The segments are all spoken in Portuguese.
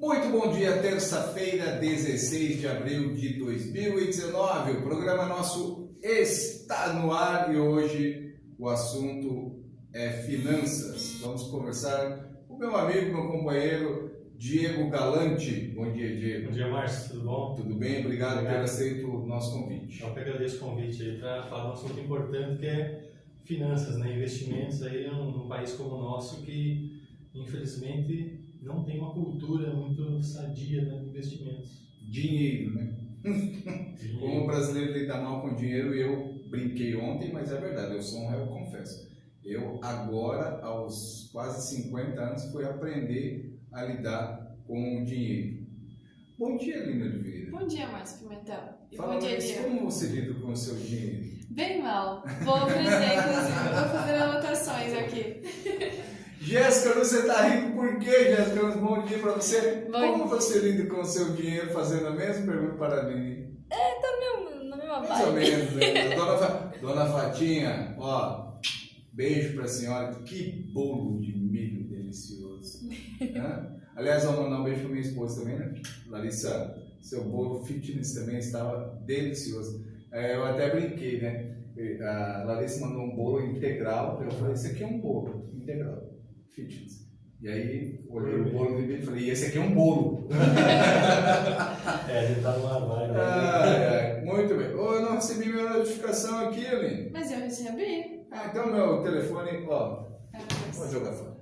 Muito bom dia, terça-feira, 16 de abril de 2019. O programa nosso está no ar e hoje o assunto é finanças. Vamos conversar com o meu amigo, meu companheiro Diego Galante. Bom dia, Diego. Bom dia, Márcio. Tudo bom? Tudo bem? Obrigado por ter aceito o nosso convite. Eu que agradeço o convite aí para falar de um assunto importante que é finanças, né? Investimentos aí num país como o nosso que, infelizmente, não tem uma cultura muito sadia, né, de investimentos. Dinheiro, né? Dinheiro. Como o brasileiro lida mal com dinheiro, eu brinquei ontem, mas é verdade, eu sou um réu, confesso. Eu agora, aos quase 50 anos, fui aprender a lidar com o dinheiro. Bom dia, Lina Oliveira. Bom dia, Márcio Pimentel. E Fala bom dia, mais, Diego. como você lida com o seu dinheiro? Bem mal. Vou aprender, inclusive. Vou fazer anotações aqui. Jéssica, você está rindo por quê, Jéssica? Bom dia para você. Bom Como você lida com o seu dinheiro? Fazendo a mesma pergunta para a Lini. Na mesma Mais ou vibe. menos, né? Dona Fatinha, ó, beijo para a senhora. Que bolo de milho delicioso. Hã? Aliás, vou mandar um beijo para minha esposa também, né? Larissa, seu bolo fitness também estava delicioso. Eu até brinquei, né? A Larissa mandou um bolo integral. Eu falei, esse aqui é um bolo integral, fitness. E aí, olhei o bolo e falei, esse aqui é um bolo. A gente tá numa vibe. Muito bem. Eu não recebi minha notificação aqui, Aline. Mas eu recebi. Então meu telefone, ó, vou jogar fora.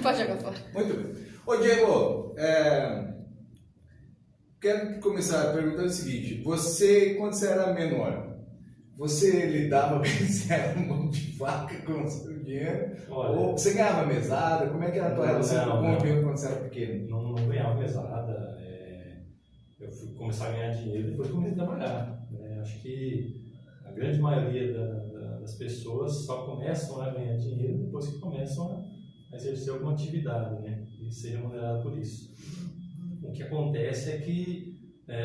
Pode jogar fora. Muito bem. Ô Diego, quero começar perguntando o seguinte: você, quando você era menor, você lidava bem, você era um monte de faca com o seu dinheiro? Olha, Ou você ganhava mesada? Como é que era a tua relação com o dinheiro quando você era pequeno? não ganhava mesada. Eu fui começar a ganhar dinheiro depois que comecei a trabalhar, né? Acho que a grande maioria das pessoas só começam a ganhar dinheiro depois que começam a exercer alguma atividade, né? E ser remunerado por isso. O que acontece é que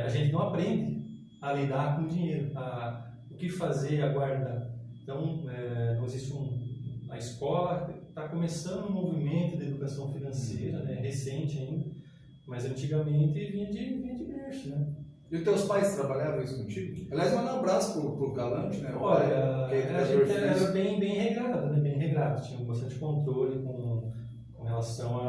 a gente não aprende a lidar com o dinheiro, o que fazer, a guardar. Então, não existe a escola está começando um movimento de educação financeira, né? Recente ainda, mas antigamente vinha de berço, né? E os teus pais trabalhavam isso contigo? Aliás, mandar um abraço pro Galante, né? Olha, Que é a educador gente era físico. bem regrado, né? Bem regrado, tinha bastante controle com relação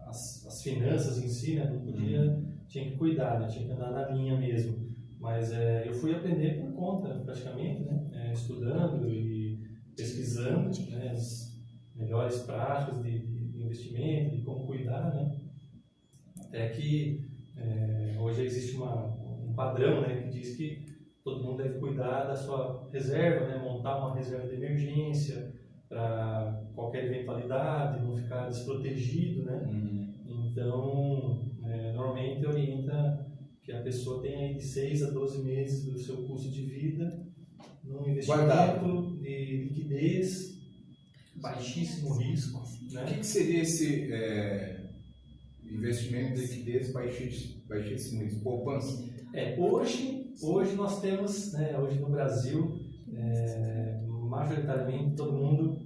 às finanças em si, né? Não podia, tinha que cuidar, né? Tinha que andar na linha mesmo. Mas eu fui aprender por conta, praticamente, né? Estudando e pesquisando, né? As melhores práticas de investimento, de como cuidar, né? Até que hoje existe um padrão, né? Que diz que todo mundo deve cuidar da sua reserva, né? Montar uma reserva de emergência para qualquer eventualidade, não ficar desprotegido, né? Então, normalmente orienta que a pessoa tenha aí de 6 a 12 meses do seu custo de vida num investimento Guardado. de liquidez, baixíssimo risco, né? O que seria esse investimento de liquidez baixíssimo risco? Poupança? Hoje nós temos, né, hoje no Brasil, majoritariamente todo mundo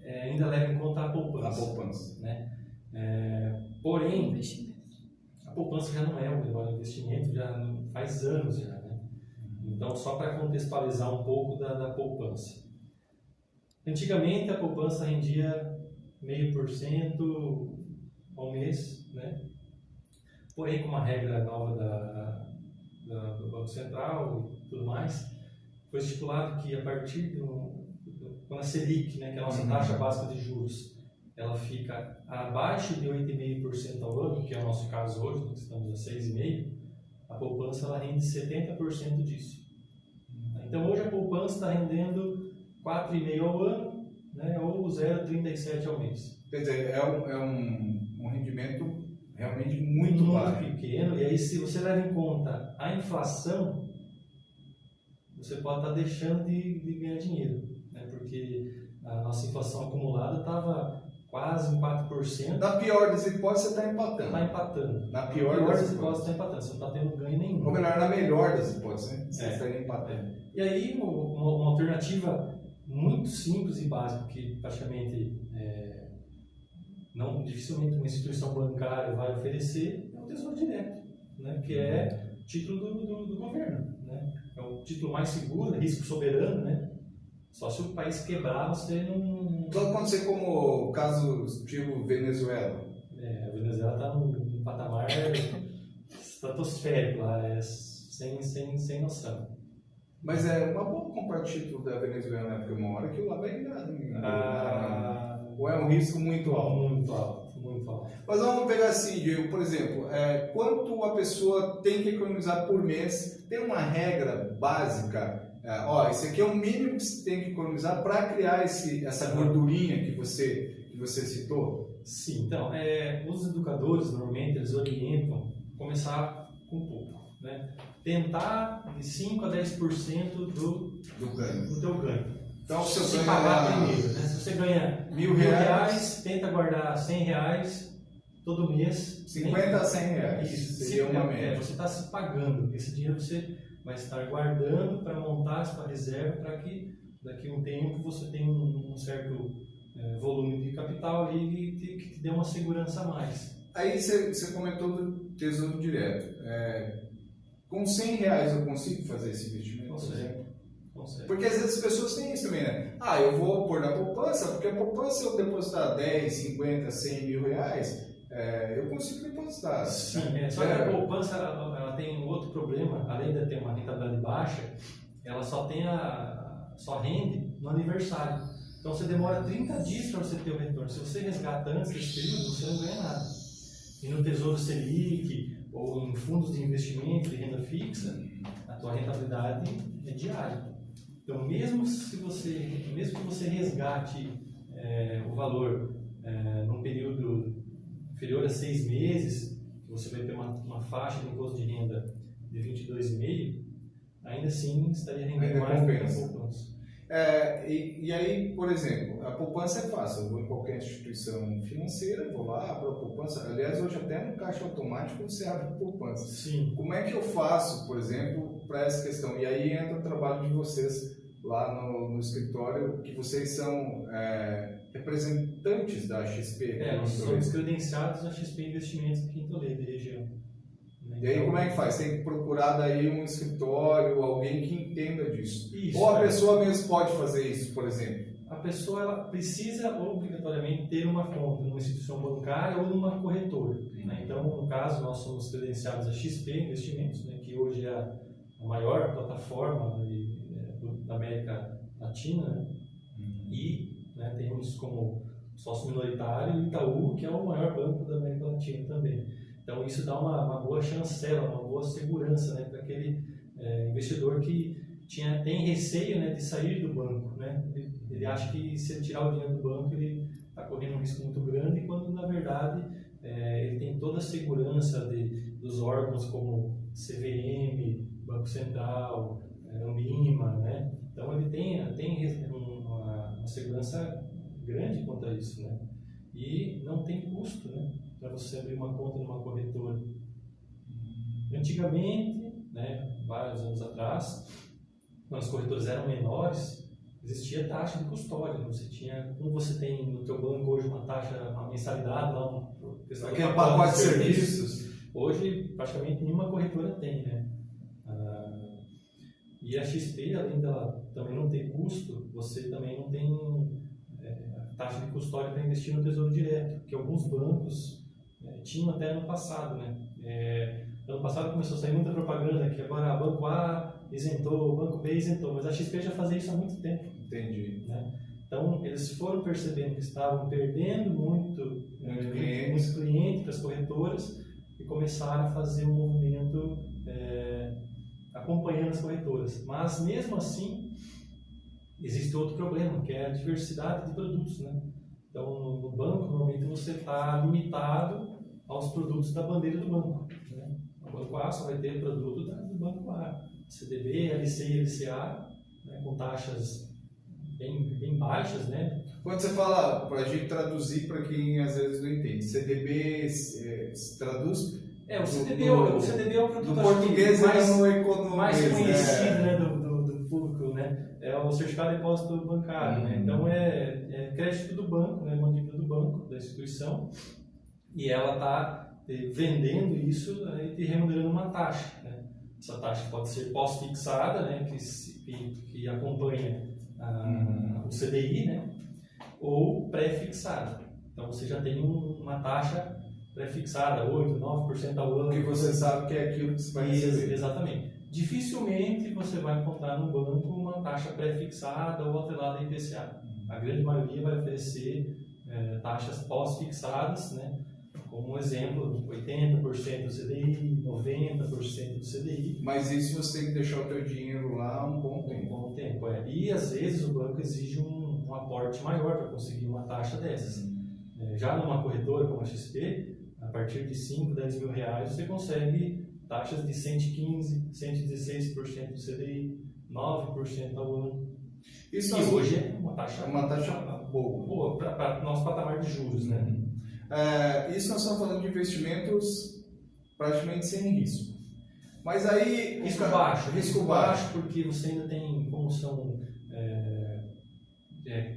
ainda leva em conta a poupança. A poupança. Né? Porém, a poupança já não é um melhor investimento, já faz anos já, né? Então, só para contextualizar um pouco da poupança. Antigamente, a poupança rendia 0,5% ao mês, né? Porém, com uma regra nova do Banco Central e tudo mais, foi estipulado que a partir quando a Selic, né, que é a nossa taxa básica de juros, ela fica abaixo de 8,5% ao ano, que é o nosso caso hoje, nós estamos a 6,5%, a poupança ela rende 70% disso. Então hoje a poupança está rendendo 4,5% ao ano, né, ou 0,37% ao mês. Quer dizer, é um rendimento realmente muito baixo. Pequeno, e aí se você leva em conta a inflação, você pode estar deixando de ganhar dinheiro, né, porque a nossa inflação acumulada estava quase em 4%. Na pior das hipóteses, você está empatando. Está empatando. Na pior das hipóteses, está empatando. Você não está tendo ganho nenhum. Ou melhor, na melhor das hipóteses, né? Você estaria empatando. E aí, uma alternativa muito simples e básica, que praticamente não dificilmente uma instituição bancária vai oferecer, é o Tesouro Direto, né? Que é título do governo, né? É o título mais seguro, risco soberano, né? Só se o país quebrar, você não... Pode acontecer como o caso estilo Venezuela. A Venezuela está num patamar estratosférico lá, sem noção. Mas é uma boa comprar título da Venezuela, né? Porque uma hora que lá vai dar. Ou é um risco muito alto? Muito alto, muito alto. Mas vamos pegar assim, Diego, por exemplo, quanto a pessoa tem que economizar por mês? Tem uma regra básica? Esse aqui é o mínimo que você tem que economizar para criar essa gordurinha que você citou? Sim, então, os educadores, normalmente, eles orientam começar com pouco, né? Tentar de 5% a 10% do teu ganho. Então, se você eu pagar primeiro, né? Se você ganha R$1.000, tenta guardar R$100 todo mês. 50 a 100 reais. Isso, seria uma média. você está se pagando. Esse dinheiro você vai estar guardando para montar a sua reserva para que daqui a um tempo você tenha um certo volume de capital ali que te dê uma segurança a mais. Aí você comentou do Tesouro Direto. Com R$100 eu consigo fazer esse investimento? Consegue. Porque às vezes as pessoas têm isso também, né? Eu vou pôr na poupança, porque a poupança, se eu depositar 10, 50, 100 mil reais, eu consigo depositar. Sim, só que a poupança ela tem um outro problema, além de ter uma rentabilidade baixa, ela só rende no aniversário. Então você demora 30 dias para você ter o retorno. Se você resgata antes desse período, você não ganha nada. E no Tesouro Selic ou em fundos de investimento de renda fixa, a tua rentabilidade é diária. Então mesmo que você resgate o valor num período inferior a 6 meses, você vai ter uma faixa de imposto de renda de 22,5%, ainda assim estaria rendendo mais do que a poupança. E aí, por exemplo, a poupança é fácil. Eu vou em qualquer instituição financeira, vou lá, abro a poupança. Aliás, hoje até no caixa automático você abre a poupança. Sim. Como é que eu faço, por exemplo, para essa questão? E aí entra o trabalho de vocês lá no escritório, que vocês são representantes da XP. Nós somos credenciados da XP Investimentos aqui em Toledo, região. E aí como é que faz? Tem que procurar daí um escritório, alguém que entenda disso. Isso, ou a pessoa mesmo pode fazer isso, por exemplo? A pessoa ela precisa obrigatoriamente ter uma conta numa instituição bancária ou numa corretora. Né? Então, no caso, nós somos credenciados a XP Investimentos, né, que hoje é a maior plataforma da América Latina, né? E temos como sócio minoritário o Itaú, que é o maior banco da América Latina também. Então isso dá uma boa chancela, uma boa segurança, né, para aquele investidor que tem receio, né, de sair do banco, né? Ele acha que se ele tirar o dinheiro do banco ele está correndo um risco muito grande, quando na verdade ele tem toda a segurança dos órgãos como CVM, Banco Central, Ambima, né? Então ele tem uma segurança grande quanto a isso, né? E não tem custo, né, para você abrir uma conta numa corretora. Antigamente, né, vários anos atrás, quando as corretoras eram menores, existia taxa de custódia. Você tinha, como você tem no teu banco hoje uma mensalidade lá, aquele pacote de serviços. Hoje praticamente nenhuma corretora tem, né? E a XP, além dela também não ter custo, você também não tem taxa de custódia para investir no Tesouro Direto, que alguns bancos tinham até ano passado, né? Ano passado começou a sair muita propaganda que agora Banco A isentou, Banco B isentou, mas a XP já fazia isso há muito tempo. Entendi. Né? Então eles foram percebendo que estavam perdendo muito cliente para as corretoras e começaram a fazer um movimento acompanhando as corretoras. Mas mesmo assim existe outro problema, que é a diversidade de produtos, né? Então no banco normalmente você está limitado aos produtos da bandeira do banco, né? O Banco A só vai ter produto do Banco A, CDB, LC e LCA, né, com taxas bem baixas, né? Quando você fala, para a gente traduzir para quem às vezes não entende, CDB se traduz? O CDB é o produto do português mais conhecido, né, do público, né? É o certificado de depósito bancário, né? Então é crédito do banco, né, uma dívida do banco, da instituição e ela está vendendo isso e te remunerando uma taxa, né? Essa taxa pode ser pós-fixada, né, que acompanha o CDI, né, ou pré-fixada. Então você já tem uma taxa pré-fixada, 8%, 9% ao ano. Porque você sabe que é aquilo que você vai receber. Exatamente. Dificilmente você vai encontrar no banco uma taxa pré-fixada ou atrelada a IPCA. A grande maioria vai oferecer taxas pós-fixadas, né? Como um exemplo, 80% do CDI, 90% do CDI. Mas isso você tem que deixar o teu dinheiro lá um bom tempo. Um bom tempo, é. E às vezes o banco exige um aporte maior para conseguir uma taxa dessas. Já numa corretora como a XP, a partir de 5, 10 mil reais, você consegue taxas de 115%, 116% do CDI, 9% ao ano. Isso e hoje é uma taxa boa para o nosso patamar de juros, né? Isso nós estamos falando de investimentos praticamente sem risco. Mas aí... Risco baixo, porque você ainda tem, como são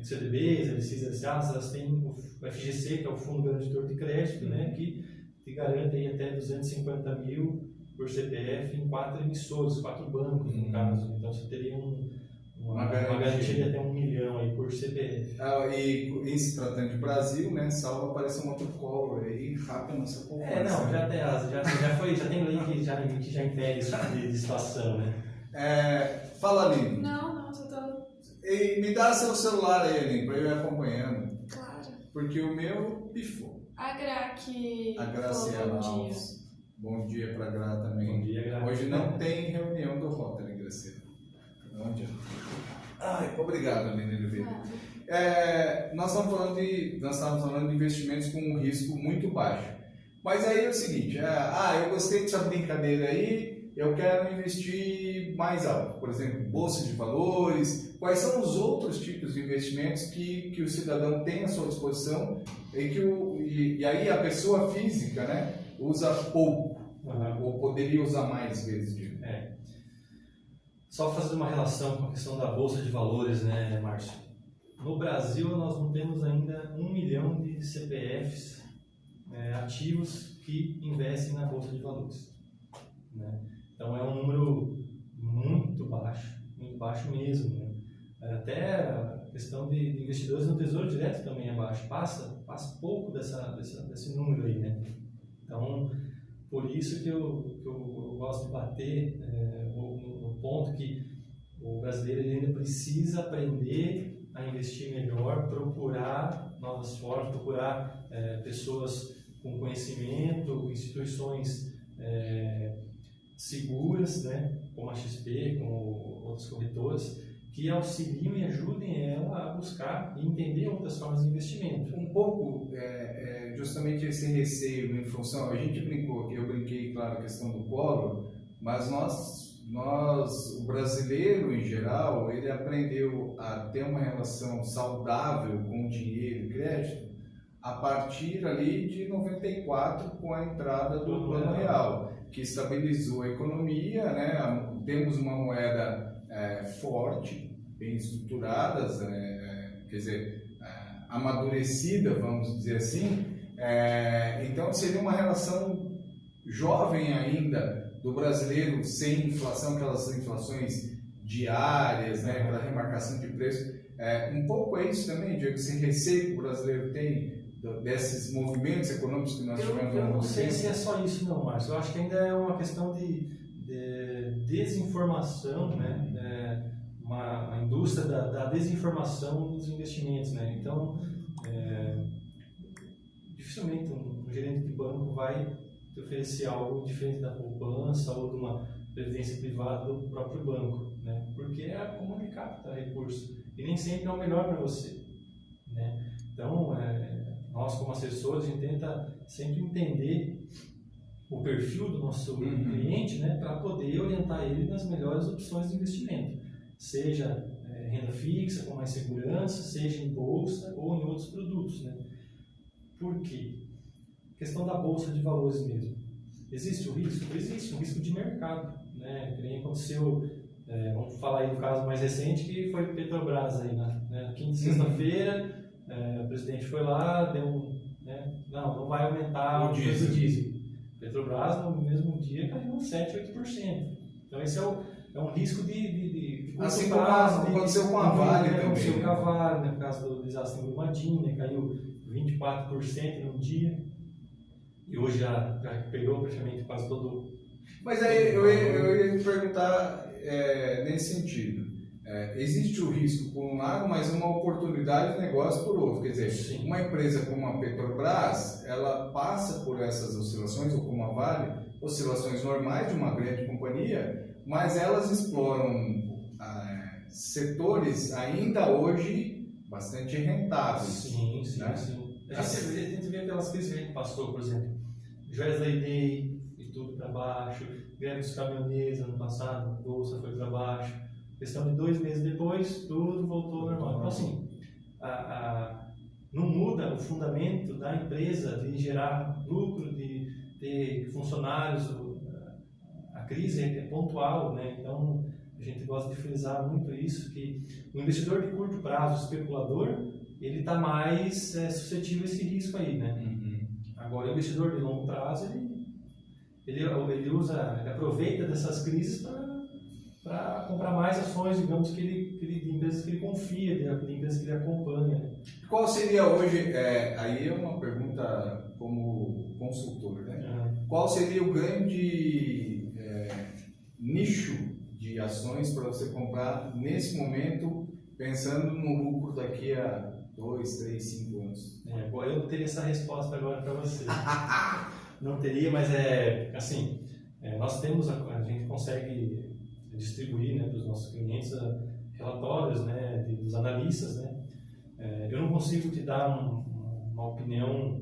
CDBs, LCs, LCAs, elas têm o FGC, que é o Fundo Garantidor de Crédito, né, que te garante aí até 250 mil por CPF em 4 emissores, 4 bancos, no caso. Então você teria uma garantia de até 1 milhão aí por CPF. E em se tratando de Brasil, né, salva aparecer um outro Collor aí, rápido nessa poupança. Já tem lei que já impede esse tipo de situação, né? Fala, Aline. Não, só tô... E me dá seu celular aí, Aline, para eu ir acompanhando. Claro. Porque o meu pifou. A Graciela Alves. Bom dia para a Gra também. Bom dia, Gra. Hoje não tem reunião do Rotary, Graciela. Bom dia. Obrigado, Aline Oliveira. Nós estávamos falando de investimentos com um risco muito baixo. Mas aí é o seguinte, eu gostei dessa brincadeira aí, eu quero investir mais alto. Por exemplo, bolsa de valores. Quais são os outros tipos de investimentos que o cidadão tem à sua disposição e aí a pessoa física, né, usa pouco, ou poderia usar mais vezes? Só fazendo uma relação com a questão da bolsa de valores, né, Márcio? No Brasil, nós não temos ainda 1 milhão de CPFs ativos que investem na bolsa de valores, né? Então é um número muito baixo mesmo, né? Até a questão de investidores no Tesouro Direto também é baixo, passa pouco desse número aí, né? Então, por isso que eu gosto de bater no ponto que o brasileiro ainda precisa aprender a investir melhor, procurar novas formas, procurar pessoas com conhecimento, instituições seguras, né, como a XP, como outras corretoras, que auxiliam e ajudem ela a buscar e entender outras formas de investimento. Um pouco, justamente esse receio em função, a gente brincou, eu brinquei, claro, a questão do Collor, mas o brasileiro em geral, ele aprendeu a ter uma relação saudável com o dinheiro e crédito a partir ali de 94, com a entrada do Plano Real, que estabilizou a economia, né? Temos uma moeda forte, bem estruturada, quer dizer, amadurecida, vamos dizer assim. Então seria uma relação jovem ainda do brasileiro sem inflação, aquelas inflações diárias, né, para remarcação de preço. Um pouco é isso também, Diego, esse receio que o brasileiro tem desses movimentos econômicos que nós tivemos. Eu não sei se é só isso não, Márcio. Eu acho que ainda é uma questão de desinformação, né? Uma indústria da desinformação dos investimentos, né? Então, dificilmente um gerente de banco vai te oferecer algo diferente da poupança ou de uma previdência privada do próprio banco, né? Porque é como ele capta recurso e nem sempre é o melhor para você, né? Então, nós como assessores, a gente tenta sempre entender o perfil do nosso cliente, né, para poder orientar ele nas melhores opções de investimento, seja renda fixa com mais segurança, seja em bolsa ou em outros produtos, né? Por quê? Questão da bolsa de valores mesmo. Existe o risco? Existe um risco de mercado, né? Que nem aconteceu, vamos falar aí do caso mais recente, que foi Petrobras aí, né? Quinta e sexta-feira, o presidente foi lá, deu não vai aumentar O o preço diesel. do diesel. Petrobras, no mesmo dia, caiu uns 7%, 8%. Então, esse é um risco de curto Assim como prazo, aconteceu com a Vale também. Aconteceu com a Né? Vale, né, por causa do desastre em Brumadinho, né, caiu 24% num dia. E hoje já recuperou praticamente quase todo. Mas aí eu ia te perguntar nesse sentido. Existe o risco por um lado, mas uma oportunidade de negócio por outro. Quer dizer, Sim. uma empresa como a Petrobras, ela passa por essas oscilações, ou como a Vale, oscilações normais de uma grande companhia, mas elas exploram setores ainda hoje bastante rentáveis. Sim, sim, né? sim. A gente vê aquelas crises que a gente passou, por exemplo, Joesley Day e tudo para baixo, greve dos caminhoneiros ano passado, a bolsa foi para baixo. Questão de 2 meses depois, tudo voltou ao normal. Então, assim, não muda o fundamento da empresa de gerar lucro, de ter funcionários. A crise é pontual, né? Então, a gente gosta de frisar muito isso, que o investidor de curto prazo, o especulador, ele está mais suscetível a esse risco aí, né? Uhum. Agora, o investidor de longo prazo, ele aproveita dessas crises para comprar mais ações, digamos, de empresas que ele confia, de empresas que ele acompanha. Né? Qual seria hoje, aí é uma pergunta como consultor, né? Uhum. Qual seria o grande nicho de ações para você comprar nesse momento, pensando no lucro daqui a 2, 3, 5 anos? Agora eu não teria essa resposta agora para você. Não teria, mas assim, nós temos, a gente consegue distribuir, né, para os nossos clientes relatórios, né, dos analistas, né. Eu não consigo te dar uma opinião,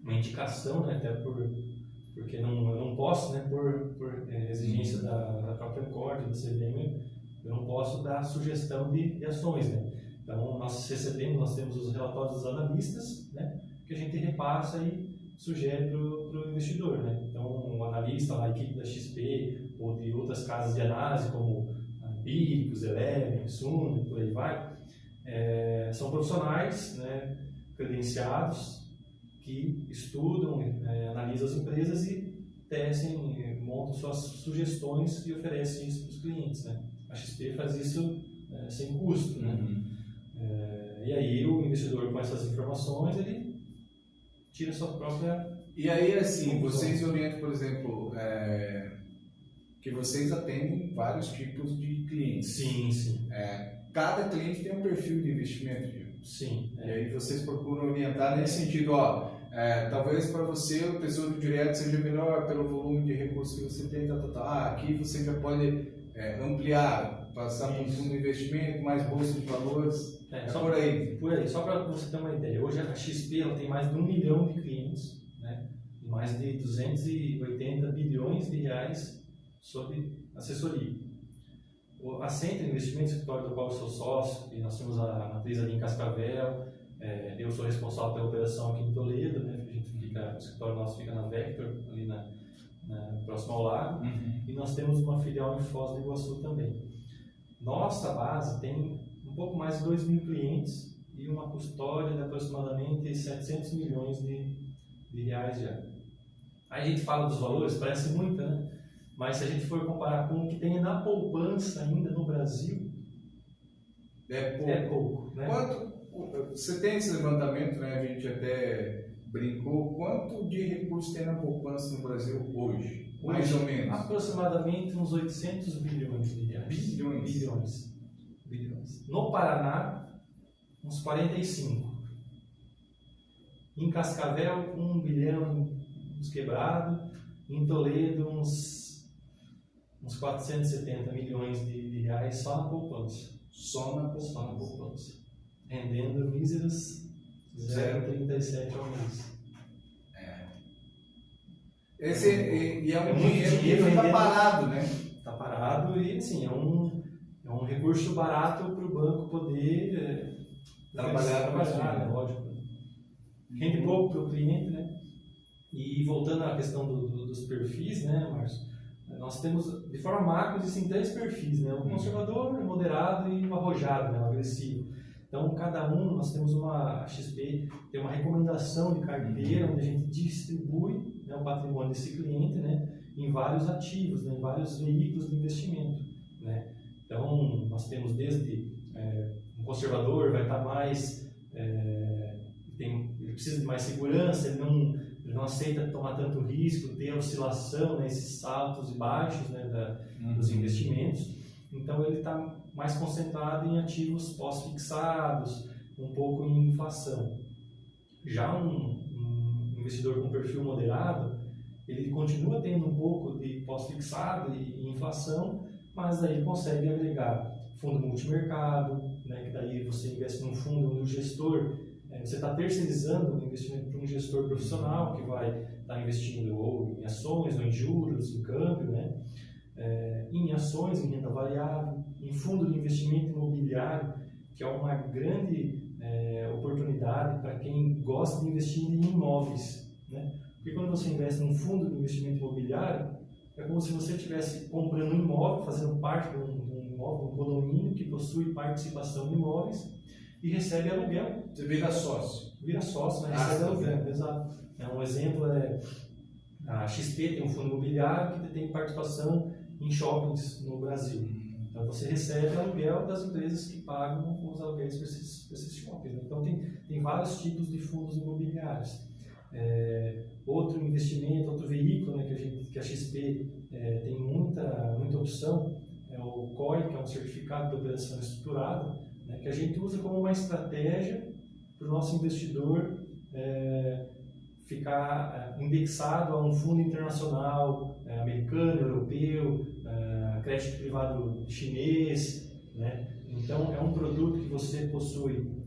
uma indicação, né, até porque eu não posso, né, por exigência da própria Ancor, da CVM, eu não posso dar sugestão de ações, né. Então, nós temos os relatórios dos analistas, né, que a gente repassa e sugere para o investidor, né. Então, o analista, a equipe da XP ou de outras casas de análise, como a Empíricos, Eleven, Sun, por aí vai, são profissionais, né, credenciados que estudam, analisam as empresas e tecem, montam suas sugestões e oferecem isso para os clientes, né. A XP faz isso sem custo, né. Uhum. E aí o investidor, com essas informações, ele tira a sua própria... E aí, assim, vocês orientam, por exemplo, que vocês atendem vários tipos de clientes. Sim, sim. Cada cliente tem um perfil de investimento, Gil. Sim. E aí vocês procuram orientar nesse sentido, talvez para você o tesouro direto seja melhor pelo volume de recursos que você tem, aqui você já pode ampliar, passar para um fundo de investimento, mais bolsa de valores, só por aí. Por aí, só para você ter uma ideia, hoje a XP ela tem mais de 1 milhão de clientes, né, e mais de 280 bilhões de reais sob assessoria. A Centro Investimentos, escritório do qual eu sou sócio, e nós temos a matriz ali em Cascavel, eu sou responsável pela operação aqui em Toledo, né, o escritório nosso fica na Vector, ali próximo ao lago, e nós temos uma filial em Foz do Iguaçu também. Nossa base tem um pouco mais de 2 mil clientes e uma custódia de aproximadamente 700 milhões de reais já. Aí a gente fala dos valores, parece muito, né? Mas se a gente for comparar com o que tem na poupança ainda no Brasil, é pouco. Né? Você tem esse levantamento, né? A gente até brincou, quanto de recursos tem na poupança no Brasil hoje? Mais ou menos. Aproximadamente uns 800 bilhões de reais. Bilhões. No Paraná, uns 45. Em Cascavel, 1 bilhão, uns quebrado. Em Toledo, uns 470 milhões de reais só na poupança. Só na poupança. Rendendo míseros 0,37 ao mês. E é um dinheiro que fica parado, né? Está parado e, assim, é um recurso barato para o banco poder trabalhar, né? Lógico. Rende pouco para o cliente, né? E voltando à questão dos perfis, né, Márcio? Nós temos, de forma macro, existem 3 perfis, né? O conservador, o moderado e o arrojado, né? O agressivo. Então, cada um, nós temos a XP tem uma recomendação de carteira, onde a gente distribui, né, o patrimônio desse cliente, né, em vários ativos, né, em vários veículos de investimento, né. Então, nós temos desde um conservador vai estar mais, ele precisa de mais segurança, ele não aceita tomar tanto risco, ter oscilação, né, esses saltos e baixos, né, dos investimentos. Então, ele está mais concentrado em ativos pós-fixados, um pouco em inflação. Já um investidor com perfil moderado, ele continua tendo um pouco de pós-fixado e inflação, mas aí consegue agregar fundo multimercado, né, que daí você investe num fundo onde o gestor, você está terceirizando o investimento para um gestor profissional que vai estar investindo ou em ações, ou em juros, em câmbio, né, em ações, em renda variável, em fundo de investimento imobiliário, que é uma grande oportunidade para quem gosta de investir em imóveis, né? Porque quando você investe num fundo de investimento imobiliário, é como se você estivesse comprando um imóvel, fazendo parte de um imóvel, um condomínio que possui participação em imóveis e recebe aluguel. Você vira sócio. Vira sócio, né? Recebe aluguel, exato. Um exemplo a XP tem um fundo imobiliário que tem participação em shoppings no Brasil. Então você recebe aluguel das empresas que pagam os aluguéis para esses shoppings. Então tem vários tipos de fundos imobiliários. Outro investimento, outro veículo, né, que a XP tem muita opção é o COI, que é um certificado de operação estruturada, né, que a gente usa como uma estratégia para o nosso investidor ficar indexado a um fundo internacional, americano, europeu, crédito privado chinês, né? Então é um produto que você possui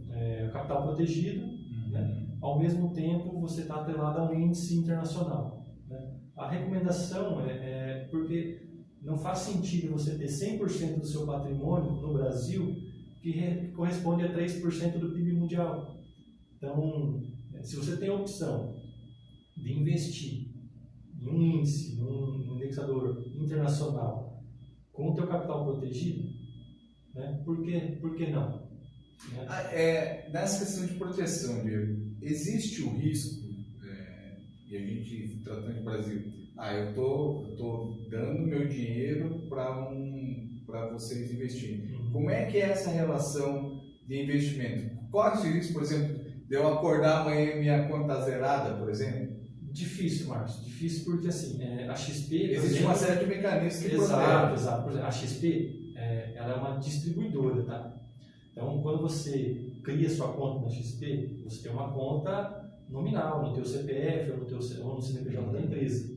capital protegido, né? Ao mesmo tempo você está atrelado a um índice internacional, né? A recomendação porque não faz sentido você ter 100% do seu patrimônio no Brasil que corresponde a 3% do PIB mundial. Então, se você tem a opção de investir em um índice, num indexador internacional com o teu capital protegido, né? Por que não? Né? Nessa questão de proteção, Diego, existe o risco, e a gente tratando de Brasil, eu tô dando meu dinheiro para vocês investirem. Como é que é essa relação de investimento? Corre o risco, por exemplo, de eu acordar amanhã e minha conta zerada, por exemplo? Difícil, Márcio. Difícil porque assim, a XP... Existe uma série de mecanismos que Exato. Por exemplo, a XP ela é uma distribuidora, tá? Então, quando você cria sua conta na XP, você tem uma conta nominal no teu CPF ou no CNPJ da empresa.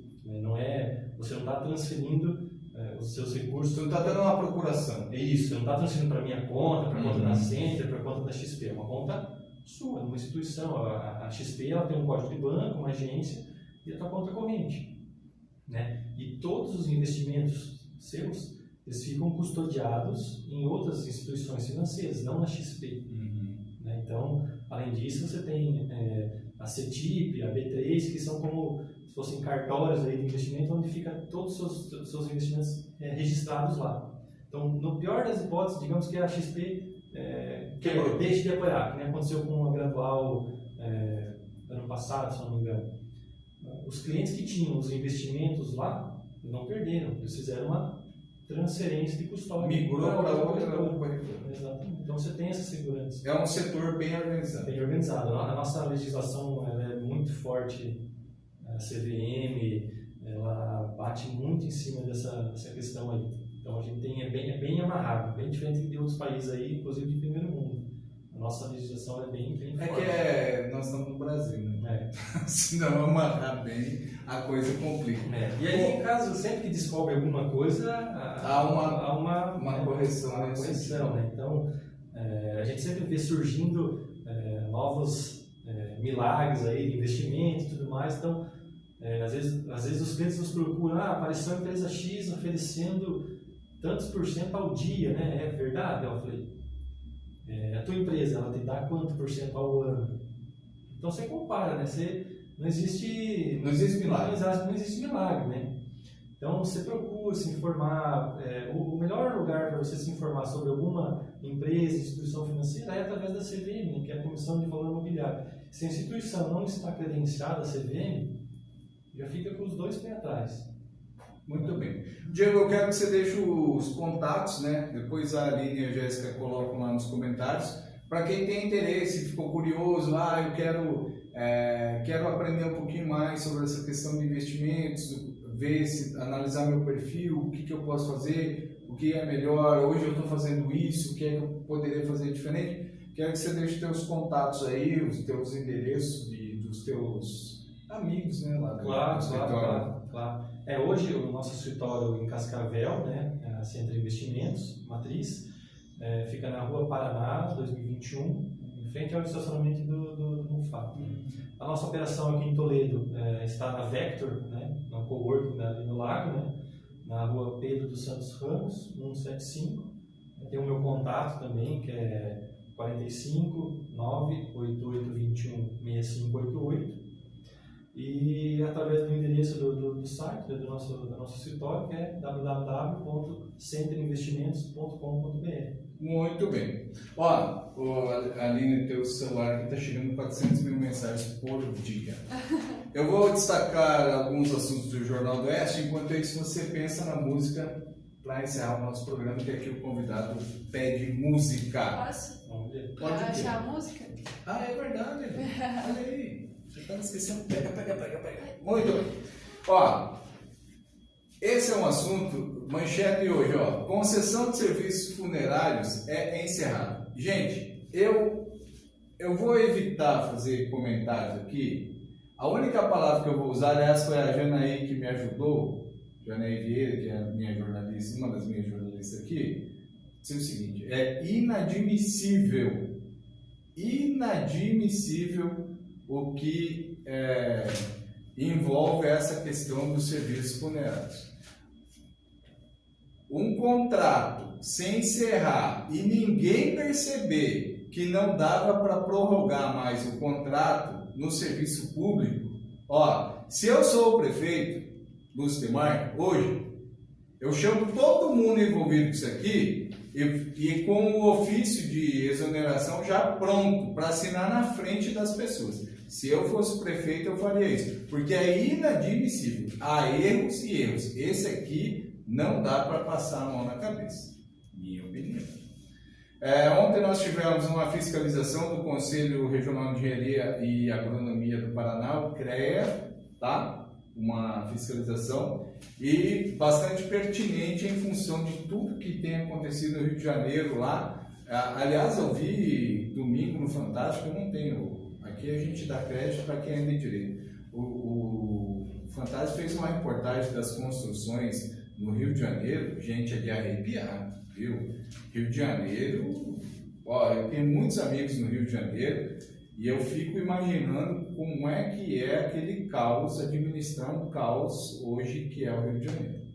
Você não está transferindo os seus recursos... Você não está dando uma procuração. É isso, você não está transferindo para a minha conta, para a conta da Center, para a conta da XP. É uma conta sua, numa instituição. A XP ela tem um código de banco, uma agência e a tua conta corrente, né? E todos os investimentos seus, eles ficam custodiados em outras instituições financeiras, não na XP. Né? Então, além disso, você tem a CETIP, a B3, que são como se fossem cartórios aí de investimento, onde fica todos os seus investimentos registrados lá. Então, no pior das hipóteses, digamos que a XP deixe de apoiar, que nem aconteceu com a Gradual ano passado, se não me engano. Os clientes que tinham os investimentos lá não perderam, eles fizeram uma transferência de custódia. Migrou para outra. Exatamente. Então você tem essa segurança. É um setor bem organizado. Bem organizado. A nossa legislação é muito forte, a CVM, ela bate muito em cima dessa questão aí. Então a gente tem, é bem amarrado, bem diferente de outros países aí, inclusive de primeiro mundo. A nossa legislação é bem forte. Nós estamos no Brasil, né? Se não amarrar bem, a coisa complica. E aí, em caso, sempre que descobre alguma coisa, há uma correção. Uma correção, né? Então, a gente sempre vê surgindo novos milagres aí de investimento e tudo mais. Então, às vezes os clientes nos procuram, apareceu a empresa X oferecendo tantos % ao dia, né? É verdade? Eu falei, a tua empresa, ela te dá quanto % ao ano? Então você compara, né? Não existe milagre. Não existe milagre, né? Então você procura se informar. O melhor lugar para você se informar sobre alguma empresa, instituição financeira, é através da CVM, né, que é a Comissão de Valor Imobiliário. Se a instituição não está credenciada à CVM, já fica com os dois pés atrás. Muito bem. Diego, eu quero que você deixe os contatos, né? Depois a Aline e a Jéssica colocam lá nos comentários. Para quem tem interesse, ficou curioso, eu quero aprender um pouquinho mais sobre essa questão de investimentos, analisar meu perfil, o que eu posso fazer, o que é melhor, hoje eu estou fazendo isso, o que é que eu poderia fazer diferente. Quero que você deixe os teus contatos aí, os teus endereços dos teus amigos, né? Lá Claro. Hoje o nosso escritório em Cascavel, né, é a Centro Investimentos, matriz, fica na Rua Paraná, 2021, em frente ao estacionamento do Mufá. A nossa operação aqui em Toledo está na Vector, né, na Coworking ali no Lago, né, na Rua Pedro dos Santos Ramos, 175. Tem o meu contato também, que é 45 98821 6588. E através do endereço do site, do nosso escritório, que é www.centroinvestimentos.com.br. Muito bem. Ó, Aline, teu celular aqui está chegando 400 mil mensagens por dia. Eu vou destacar alguns assuntos do Jornal do Oeste, enquanto isso você pensa na música para encerrar o nosso programa, que aqui o convidado pede música. Posso? Pode achar a música? É verdade. Olha aí. Você estava esquecendo. Pega. Muito bem. Ó, esse é um assunto, manchete de hoje, ó. Concessão de serviços funerários é encerrada. Gente, eu vou evitar fazer comentários aqui. A única palavra que eu vou usar, aliás, foi a Janaí que me ajudou, Janaí Vieira, que é a minha jornalista, uma das minhas jornalistas aqui, disse o seguinte: é inadmissível o que envolve essa questão dos serviços funerários. Um contrato sem encerrar e ninguém perceber que não dava para prorrogar mais o contrato no serviço público. Ó, se eu sou o prefeito Lúcio Demar, hoje, eu chamo todo mundo envolvido com isso aqui e com o ofício de exoneração já pronto para assinar na frente das pessoas. Se eu fosse o prefeito, eu faria isso, porque é inadmissível. Há erros e erros. Esse aqui não dá para passar a mão na cabeça, minha opinião. Ontem nós tivemos uma fiscalização do Conselho Regional de Engenharia e Agronomia do Paraná, o CREA, tá? Uma fiscalização e bastante pertinente em função de tudo que tem acontecido no Rio de Janeiro lá. Aliás, eu vi domingo no Fantástico, eu não tenho. Aqui a gente dá crédito para quem é de direito. O Fantástico fez uma reportagem das construções no Rio de Janeiro, gente, é de arrepiar, viu? Rio de Janeiro, ó, eu tenho muitos amigos no Rio de Janeiro e eu fico imaginando como é que é aquele caos, administrar um caos hoje que é o Rio de Janeiro.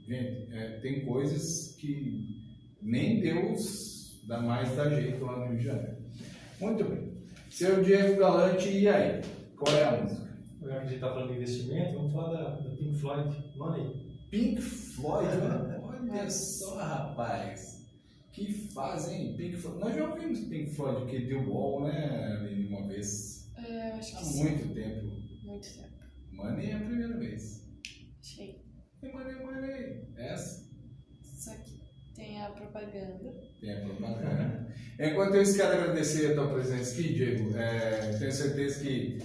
Gente, tem coisas que nem Deus dá jeito lá no Rio de Janeiro. Muito bem. Seu Diego Galante, e aí? Qual é a música? Agora que a gente está falando de investimento, vamos falar da Pink Floyd, Money. Pink Floyd, olha só, rapaz. Que fazem Pink Floyd. Nós já ouvimos Pink Floyd, que deu ball, né, Aline, uma vez? Acho que há sim. muito tempo. Muito tempo. Money é a primeira vez. Achei. Money. Essa? Só que tem a propaganda. Tem a propaganda. Enquanto isso, quero agradecer a tua presença aqui, Diego. Tenho certeza que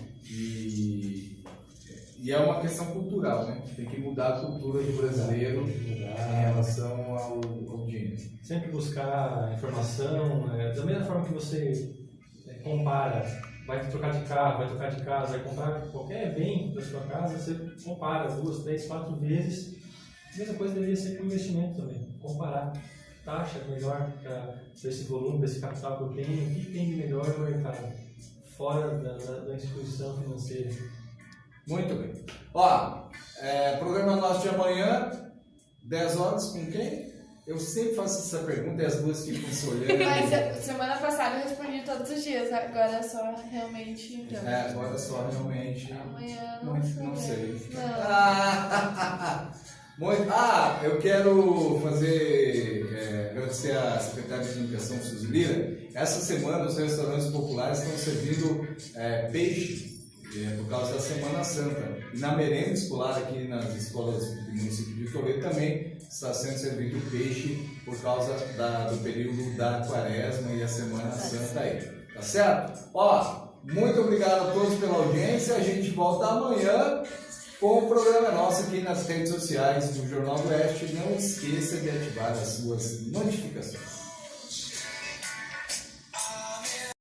é uma questão cultural, né? Tem que mudar a cultura do brasileiro em relação ao dinheiro. Sempre buscar informação, da mesma forma que você compara, vai trocar de carro, vai trocar de casa, vai comprar qualquer bem da sua casa, você compara 2, 3, 4 vezes. A mesma coisa deveria ser com o investimento também, comparar. Taxa melhor para esse volume, para esse capital que eu tenho, o que tem de melhor no mercado, fora da instituição financeira. Muito bem. Ó, programa nosso de amanhã, 10 horas, com quem? Eu sempre faço essa pergunta e as duas ficam se olhando. Mas semana passada eu respondi todos os dias, agora é só realmente. Então. Agora só realmente. Amanhã não sei. Não. Eu quero agradecer à secretária de Comunicação, Suzy Lira. Essa semana os restaurantes populares estão servindo peixe por causa da Semana Santa. E na merenda escolar aqui nas escolas do município de Toledo também está sendo servido peixe por causa do período da Quaresma e a Semana Santa aí. Tá certo? Muito obrigado a todos pela audiência. A gente volta amanhã com o programa nosso aqui nas redes sociais do Jornal do Oeste. Não esqueça de ativar as suas notificações.